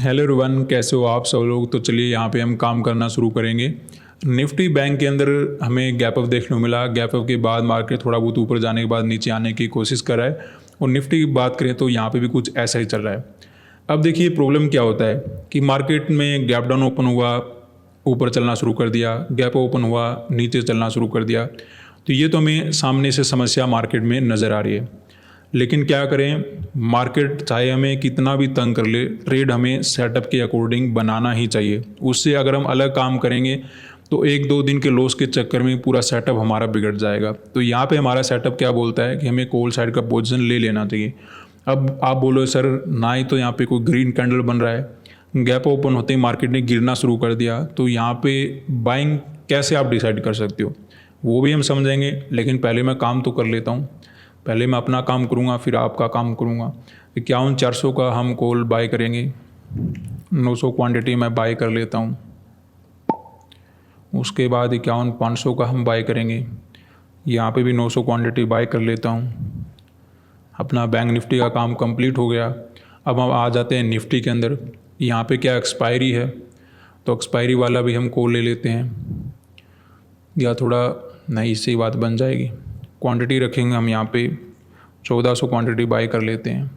Hello everyone, कैसे हो आप सब लोग। तो चलिए यहाँ पे हम काम करना शुरू करेंगे। निफ्टी बैंक के अंदर हमें गैप अप देखने को मिला। गैप अप के बाद मार्केट थोड़ा बहुत ऊपर जाने के बाद नीचे आने की कोशिश कर रहा है और निफ्टी की बात करें तो यहाँ पे भी कुछ ऐसा ही चल रहा है। अब देखिए प्रॉब्लम क्या होता है कि मार्केट में गैप डाउन ओपन हुआ, ऊपर चलना शुरू कर दिया, गैप ओपन हुआ, नीचे चलना शुरू कर दिया। तो ये तो हमें सामने से समस्या मार्केट में नज़र आ रही है। लेकिन क्या करें, मार्केट चाहे हमें कितना भी तंग कर ले, ट्रेड हमें सेटअप के अकॉर्डिंग बनाना ही चाहिए। उससे अगर हम अलग काम करेंगे तो एक दो दिन के लॉस के चक्कर में पूरा सेटअप हमारा बिगड़ जाएगा। तो यहाँ पे हमारा सेटअप क्या बोलता है कि हमें कॉल साइड का पोजीशन ले लेना चाहिए। अब आप बोलो सर, ना ही तो यहाँ पे कोई ग्रीन कैंडल बन रहा है, गैप ओपन होते ही मार्केट ने गिरना शुरू कर दिया, तो यहाँ पे बाइंग कैसे आप डिसाइड कर सकते हो, वो भी हम समझेंगे। लेकिन पहले मैं काम तो कर लेता हूँ। पहले मैं अपना काम करूँगा, फिर आपका काम करूँगा। 51-400 का हम कॉल बाय करेंगे, 900 क्वांटिटी मैं बाय कर लेता हूँ। उसके बाद 51-500 का हम बाय करेंगे, यहाँ पे भी 900 क्वांटिटी बाय कर लेता हूँ। अपना बैंक निफ्टी का काम कंप्लीट हो गया। अब हम आ जाते हैं निफ्टी के अंदर। यहाँ पे क्या एक्सपायरी है, तो एक्सपायरी वाला भी हम कॉल ले लेते हैं, या थोड़ा नहीं सही बात बन जाएगी। क्वांटिटी रखेंगे हम यहाँ पे 1400 क्वांटिटी बाय कर लेते हैं।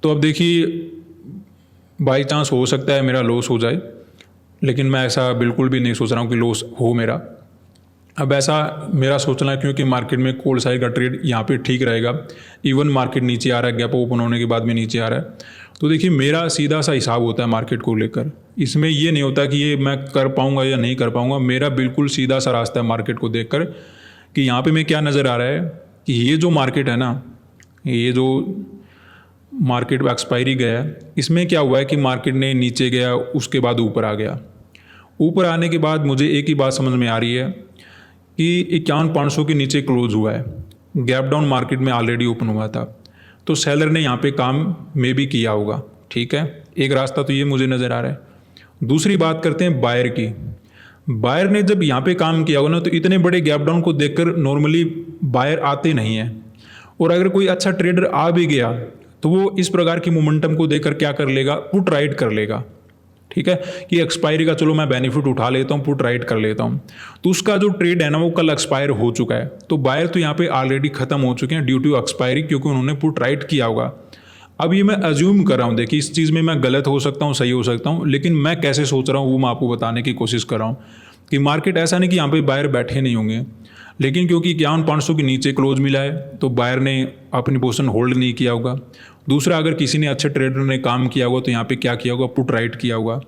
तो अब देखिए, बाई चांस हो सकता है मेरा लॉस हो जाए, लेकिन मैं ऐसा बिल्कुल भी नहीं सोच रहा हूँ कि लॉस हो मेरा। अब ऐसा मेरा सोचना है क्योंकि मार्केट में कॉल साइड का ट्रेड यहाँ पे ठीक रहेगा। इवन मार्केट नीचे आ रहा है, गैप ओपन होने के बाद में नीचे आ रहा है। तो देखिए मेरा सीधा सा हिसाब होता है मार्केट को लेकर। इसमें ये नहीं होता कि ये मैं कर पाऊंगा या नहीं कर पाऊंगा। मेरा बिल्कुल सीधा सा रास्ता है मार्केट को देखकर कि यहाँ पे मैं क्या नज़र आ रहा है कि ये जो मार्केट है ना, ये जो मार्केट एक्सपायरी गया है, इसमें क्या हुआ है कि मार्केट ने नीचे गया, उसके बाद ऊपर आ गया। ऊपर आने के बाद मुझे एक ही बात समझ में आ रही है कि 51-500 के नीचे क्लोज हुआ है। गैप डाउन मार्केट में ऑलरेडी ओपन हुआ था, तो सेलर ने यहाँ पे काम में भी किया होगा। ठीक है, एक रास्ता तो ये मुझे नज़र आ रहा है। दूसरी बात करते हैं बायर की। बायर ने जब यहाँ पे काम किया होगा ना, तो इतने बड़े गैप डाउन को देखकर नॉर्मली बायर आते नहीं हैं। और अगर कोई अच्छा ट्रेडर आ भी गया तो वो इस प्रकार की मोमेंटम को देखकर क्या कर लेगा, पुट राइट कर लेगा। ठीक है, कि एक्सपायरी का चलो मैं बेनिफिट उठा लेता हूँ, पुट राइट कर लेता हूँ। तो उसका जो ट्रेड है ना, वो कल एक्सपायर हो चुका है। तो बायर तो यहाँ पे ऑलरेडी खत्म हो चुके हैं ड्यू टू एक्सपायरी, क्योंकि उन्होंने पुट राइट किया होगा। अब ये मैं अज्यूम कर रहा हूँ, देखिए इस चीज़ में मैं गलत हो सकता हूँ, सही हो सकता हूँ, लेकिन मैं कैसे सोच रहा हूँ वो मैं आपको बताने की कोशिश कर रहा हूँ कि मार्केट ऐसा नहीं कि यहाँ पे बायर बैठे नहीं होंगे, लेकिन क्योंकि 51-500 के नीचे क्लोज मिला है तो बायर ने अपनी पोजीशन होल्ड नहीं किया होगा। दूसरा, अगर किसी ने अच्छे ट्रेडर ने काम किया होगा तो यहाँ पे क्या किया होगा, पुट राइट किया होगा।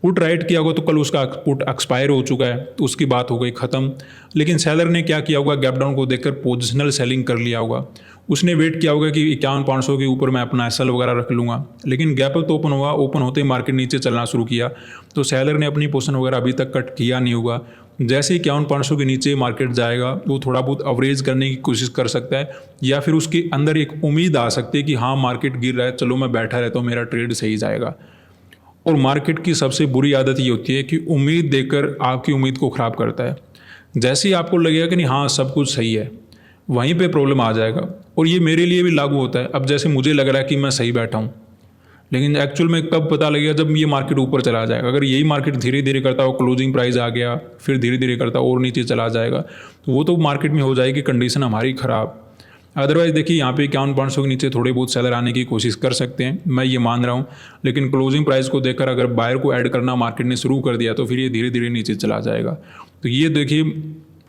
पुट राइट किया होगा तो कल उसका पुट एक्सपायर हो चुका है, तो उसकी बात हो गई ख़त्म। लेकिन सेलर ने क्या किया होगा, गैप डाउन को देखकर पोजिशनल सेलिंग कर लिया होगा। उसने वेट किया होगा कि 51-500 के ऊपर मैं अपना एसएल वगैरह रख लूँगा। लेकिन गैप अप तो ओपन हुआ, ओपन होते ही मार्केट नीचे चलना शुरू किया, तो सेलर ने अपनी पोजीशन वगैरह अभी तक कट किया नहीं होगा। जैसे ही 51-500 के नीचे मार्केट जाएगा, वो थोड़ा बहुत अवरेज करने की कोशिश कर सकता है, या फिर उसके अंदर एक उम्मीद आ सकती है कि हाँ मार्केट गिर रहा है, चलो मैं बैठा रहता हूँ, मेरा ट्रेड सही जाएगा। और मार्केट की सबसे बुरी आदत ये होती है कि उम्मीद देकर आपकी उम्मीद को ख़राब करता है। जैसे ही आपको लगेगा कि नहीं हाँ सब कुछ सही है, वहीं पे प्रॉब्लम आ जाएगा। और ये मेरे लिए भी लागू होता है। अब जैसे मुझे लग रहा है कि मैं सही बैठा हूँ, लेकिन एक्चुअल में कब पता लगेगा, जब ये मार्केट ऊपर चला जाएगा। अगर यही मार्केट धीरे धीरे करता हो, क्लोजिंग प्राइस आ गया, फिर धीरे धीरे करता और नीचे चला जाएगा, तो वो तो मार्केट में हो जाएगी कंडीशन हमारी ख़राब। अदरवाइज़ देखिए यहाँ पे 51-500 के नीचे थोड़े बहुत सेलर आने की कोशिश कर सकते हैं, मैं ये मान रहा हूँ। लेकिन क्लोजिंग प्राइस को देखकर अगर बायर को ऐड करना मार्केट ने शुरू कर दिया तो फिर ये धीरे धीरे नीचे चला जाएगा। तो ये देखिए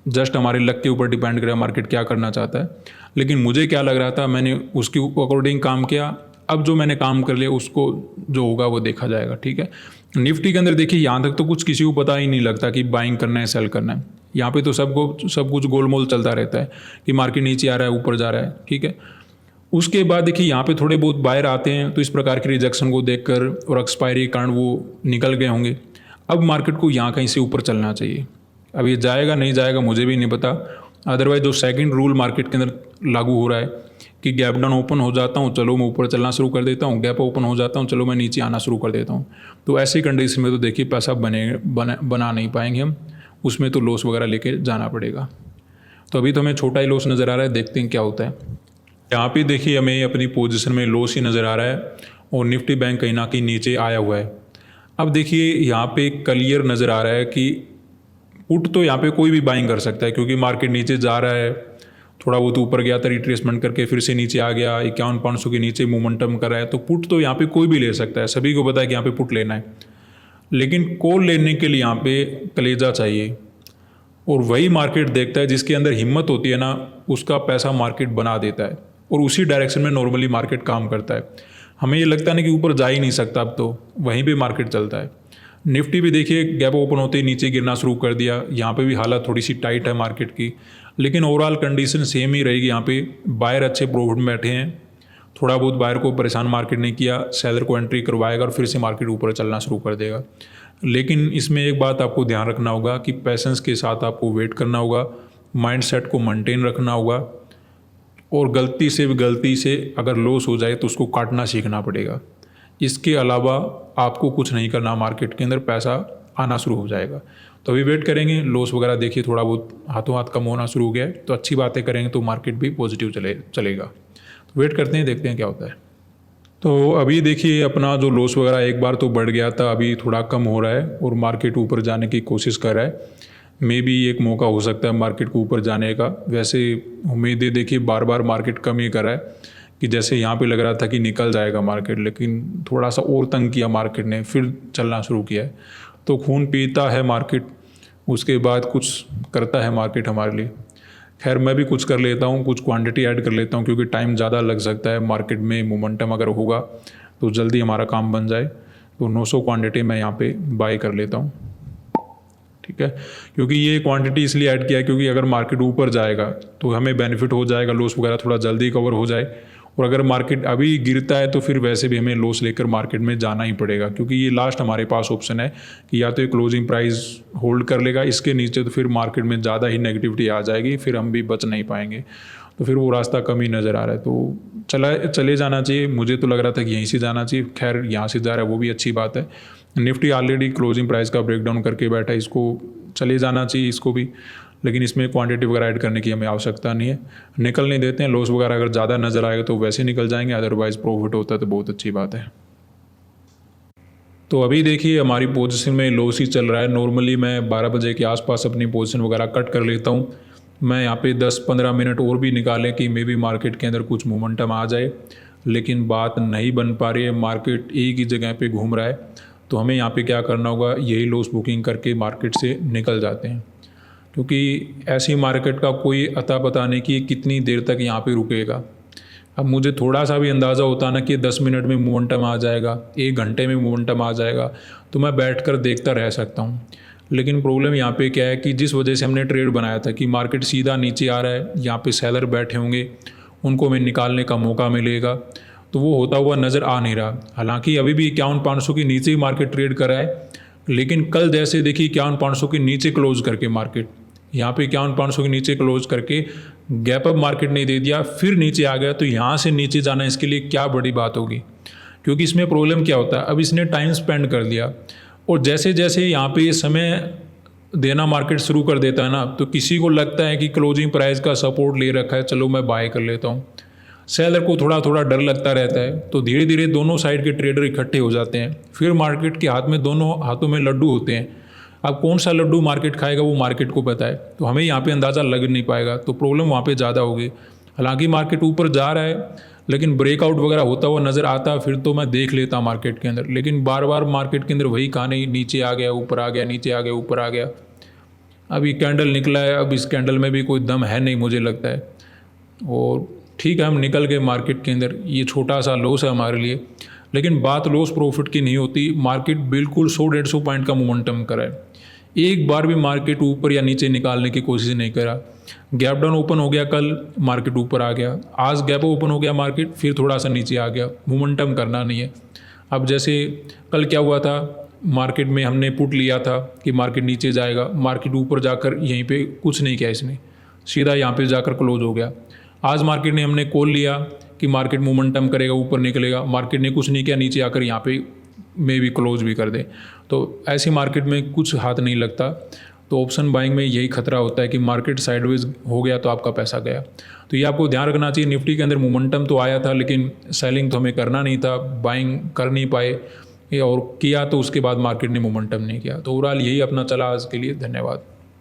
जस्ट हमारे लक के ऊपर डिपेंड करेगा मार्केट क्या करना चाहता है। लेकिन मुझे क्या लग रहा था, मैंने उसके अकॉर्डिंग काम किया। अब जो मैंने काम कर लिया उसको जो होगा वो देखा जाएगा। ठीक है, निफ्टी के अंदर देखिए यहाँ तक तो कुछ किसी को पता ही नहीं लगता कि बाइंग करना है सेल करना है। यहाँ पे तो सब कुछ गोलमोल चलता रहता है कि मार्केट नीचे आ रहा है, ऊपर जा रहा है। ठीक है, उसके बाद देखिए यहाँ पे थोड़े बहुत बायर आते हैं, तो इस प्रकार के रिजेक्शन को देखकर और एक्सपायरी के कारण वो निकल गए होंगे। अब मार्केट को यहाँ कहीं से ऊपर चलना चाहिए। अब ये जाएगा नहीं जाएगा मुझे भी नहीं पता। अदरवाइज जो सेकंड रूल मार्केट के अंदर लागू हो रहा है कि गैप डाउन ओपन हो जाता हूँ, चलो मैं ऊपर चलना शुरू कर देता हूँ, गैप ओपन हो जाता हूँ, चलो मैं नीचे आना शुरू कर देता हूँ। तो ऐसी कंडीशन में तो देखिए पैसा बना नहीं पाएंगे हम, उसमें तो लॉस वगैरह लेके जाना पड़ेगा। तो अभी तो हमें छोटा ही लॉस नज़र आ रहा है, देखते हैं क्या होता है। यहाँ पे देखिए हमें अपनी पोजीशन में लॉस ही नज़र आ रहा है और निफ्टी बैंक कहीं ना कहीं नीचे आया हुआ है। अब देखिए यहाँ पे क्लियर नज़र आ रहा है कि पुट तो यहाँ पे कोई भी बाइंग कर सकता है, क्योंकि मार्केट नीचे जा रहा है, थोड़ा बहुत ऊपर गया था रिट्रेसमेंट करके फिर से नीचे आ गया, 51,500 के नीचे मोमेंटम कर रहा है, तो पुट तो यहाँ पे कोई भी ले सकता है, सभी को पता है कि यहाँ पे पुट लेना है। लेकिन कॉल लेने के लिए यहाँ पे कलेजा चाहिए, और वही मार्केट देखता है जिसके अंदर हिम्मत होती है ना, उसका पैसा मार्केट बना देता है, और उसी डायरेक्शन में नॉर्मली मार्केट काम करता है। हमें ये लगता है ना कि ऊपर जा ही नहीं सकता, अब तो वहीं पे मार्केट चलता है। निफ्टी भी देखिए गैप ओपन होते ही नीचे गिरना शुरू कर दिया, यहाँ पे भी हालत थोड़ी सी टाइट है मार्केट की, लेकिन ओवरऑल कंडीशन सेम ही रहेगी। यहाँ पे बायर अच्छे प्रॉफिट में बैठे हैं, थोड़ा बहुत बायर को परेशान मार्केट ने किया, सेलर को एंट्री करवाएगा और फिर से मार्केट ऊपर चलना शुरू कर देगा। लेकिन इसमें एक बात आपको ध्यान रखना होगा कि पेशेंस के साथ आपको वेट करना होगा, माइंड सेट को मेंटेन रखना होगा, और गलती से अगर लॉस हो जाए तो उसको काटना सीखना पड़ेगा। इसके अलावा आपको कुछ नहीं करना, मार्केट के अंदर पैसा आना शुरू हो जाएगा। तो अभी वेट करेंगे, लॉस वगैरह देखिए थोड़ा बहुत हाथों हाथ कम होना शुरू हो गया है, तो अच्छी बातें करेंगे तो मार्केट भी पॉजिटिव चलेगा। तो वेट करते हैं, देखते हैं क्या होता है। तो अभी देखिए अपना जो लॉस वगैरह एक बार तो बढ़ गया था, अभी थोड़ा कम हो रहा है और मार्केट ऊपर जाने की कोशिश कर रहा है। मे भी एक मौका हो सकता है मार्केट को ऊपर जाने का। वैसे उम्मीदें देखिए बार बार मार्केट कम ही कर रहा है, कि जैसे यहाँ पे लग रहा था कि निकल जाएगा मार्केट, लेकिन थोड़ा सा और तंग किया मार्केट ने, फिर चलना शुरू किया है। तो खून पीता है मार्केट, उसके बाद कुछ करता है मार्केट हमारे लिए। खैर मैं भी कुछ कर लेता हूँ, कुछ क्वांटिटी ऐड कर लेता हूँ, क्योंकि टाइम ज़्यादा लग सकता है मार्केट में। मोमेंटम अगर होगा तो जल्दी हमारा काम बन जाए, तो 900 क्वांटिटी मैं यहाँ पे बाय कर लेता हूँ, ठीक है। क्योंकि ये क्वांटिटी इसलिए ऐड किया है क्योंकि अगर मार्केट ऊपर जाएगा तो हमें बेनिफिट हो जाएगा, लॉस वगैरह थोड़ा जल्दी कवर हो जाए। और अगर मार्केट अभी गिरता है तो फिर वैसे भी हमें लॉस लेकर मार्केट में जाना ही पड़ेगा, क्योंकि ये लास्ट हमारे पास ऑप्शन है कि या तो ये क्लोजिंग प्राइस होल्ड कर लेगा, इसके नीचे तो फिर मार्केट में ज़्यादा ही नेगेटिविटी आ जाएगी, फिर हम भी बच नहीं पाएंगे। तो फिर वो रास्ता कम ही नज़र आ रहा है, तो चले जाना चाहिए। मुझे तो लग रहा था कि यहीं से जाना चाहिए, खैर यहाँ से जा रहा है वो भी अच्छी बात है। निफ्टी ऑलरेडी क्लोजिंग प्राइस का ब्रेकडाउन करके बैठा है, इसको चले जाना चाहिए इसको भी, लेकिन इसमें क्वांटिटी वगैरह ऐड करने की हमें आवश्यकता नहीं है। निकल नहीं देते हैं, लॉस वगैरह अगर ज़्यादा नज़र आएगा तो वैसे निकल जाएंगे, अदरवाइज़ प्रॉफिट होता है तो बहुत अच्छी बात है। तो अभी देखिए हमारी पोजीशन में लॉस ही चल रहा है। नॉर्मली मैं 12 बजे के आसपास अपनी पोजीशन वगैरह कट कर लेता हूँ। मैं यहाँ पे 10-15 मिनट और भी निकालें कि मे बी मार्केट के अंदर कुछ मोमेंटम आ जाए, लेकिन बात नहीं बन पा रही है। मार्केट एक ही जगह पे घूम रहा है, तो हमें यहाँ पे क्या करना होगा, यही लॉस बुकिंग करके मार्केट से निकल जाते हैं, क्योंकि ऐसी मार्केट का कोई अता पता नहीं कि कितनी देर तक यहाँ पे रुकेगा। अब मुझे थोड़ा सा भी अंदाज़ा होता ना कि 10 मिनट में मोमेंटम आ जाएगा, 1 घंटे में मोमेंटम आ जाएगा, तो मैं बैठकर देखता रह सकता हूँ। लेकिन प्रॉब्लम यहाँ पे क्या है कि जिस वजह से हमने ट्रेड बनाया था कि मार्केट सीधा नीचे आ रहा है, यहाँ पे सेलर बैठे होंगे, उनको हमें निकालने का मौका मिलेगा, तो वो होता हुआ नज़र आ नहीं रहा। हालांकि अभी भी 51,500 के नीचे ही मार्केट ट्रेड कर रहा है, लेकिन कल जैसे देखिए 51,500 के नीचे क्लोज करके मार्केट यहाँ पे 51,500 के नीचे क्लोज करके गैप अप मार्केट ने दे दिया, फिर नीचे आ गया। तो यहाँ से नीचे जाना इसके लिए क्या बड़ी बात होगी, क्योंकि इसमें प्रॉब्लम क्या होता है, अब इसने टाइम स्पेंड कर दिया, और जैसे जैसे यहाँ पे ये समय देना मार्केट शुरू कर देता है ना, तो किसी को लगता है कि क्लोजिंग प्राइस का सपोर्ट ले रखा है, चलो मैं बाय कर लेता हूँ। सेलर को थोड़ा थोड़ा डर लगता रहता है, तो धीरे धीरे दोनों साइड के ट्रेडर इकट्ठे हो जाते हैं। फिर मार्केट के हाथ में, दोनों हाथों में लड्डू होते हैं। अब कौन सा लड्डू मार्केट खाएगा वो मार्केट को पता है, तो हमें यहाँ पे अंदाज़ा लग नहीं पाएगा, तो प्रॉब्लम वहाँ पे ज़्यादा होगी। हालांकि मार्केट ऊपर जा रहा है, लेकिन ब्रेकआउट वगैरह होता हुआ नज़र आता, फिर तो मैं देख लेता मार्केट के अंदर। लेकिन बार बार मार्केट के अंदर वही कहानी, नीचे आ गया, ऊपर आ गया, नीचे आ गया, ऊपर आ गया। अब ये कैंडल निकला है, अब इस कैंडल में भी कोई दम है नहीं मुझे लगता है। और ठीक है, हम निकल गए मार्केट के अंदर, ये छोटा सा लॉस है हमारे लिए, लेकिन बात लॉस प्रॉफिट की नहीं होती। मार्केट बिल्कुल 100-150 पॉइंट का मोमेंटम करा है, एक बार भी मार्केट ऊपर या नीचे निकालने की कोशिश नहीं करा। गैप डाउन ओपन हो गया कल, मार्केट ऊपर आ गया, आज गैप ओपन हो गया मार्केट, फिर थोड़ा सा नीचे आ गया। मोमेंटम करना नहीं है। अब जैसे कल क्या हुआ था, मार्केट में हमने पुट लिया था कि मार्केट नीचे जाएगा, मार्केट ऊपर जाकर यहीं पे कुछ नहीं किया, इसने सीधा यहाँ पे जाकर क्लोज हो गया। आज मार्केट ने हमने कॉल लिया कि मार्केट मोमेंटम करेगा, ऊपर निकलेगा, मार्केट ने कुछ नहीं किया, नीचे आकर यहाँ पे मे भी क्लोज भी कर दे। तो ऐसी मार्केट में कुछ हाथ नहीं लगता। तो ऑप्शन बाइंग में यही खतरा होता है कि मार्केट साइडवेज हो गया तो आपका पैसा गया। तो ये आपको ध्यान रखना चाहिए। निफ्टी के अंदर मोमेंटम तो आया था, लेकिन सेलिंग तो हमें करना नहीं था, बाइंग कर नहीं पाए, और किया तो उसके बाद मार्केट ने मोमेंटम नहीं किया। तो ओवरऑल यही अपना चला आज के लिए। धन्यवाद।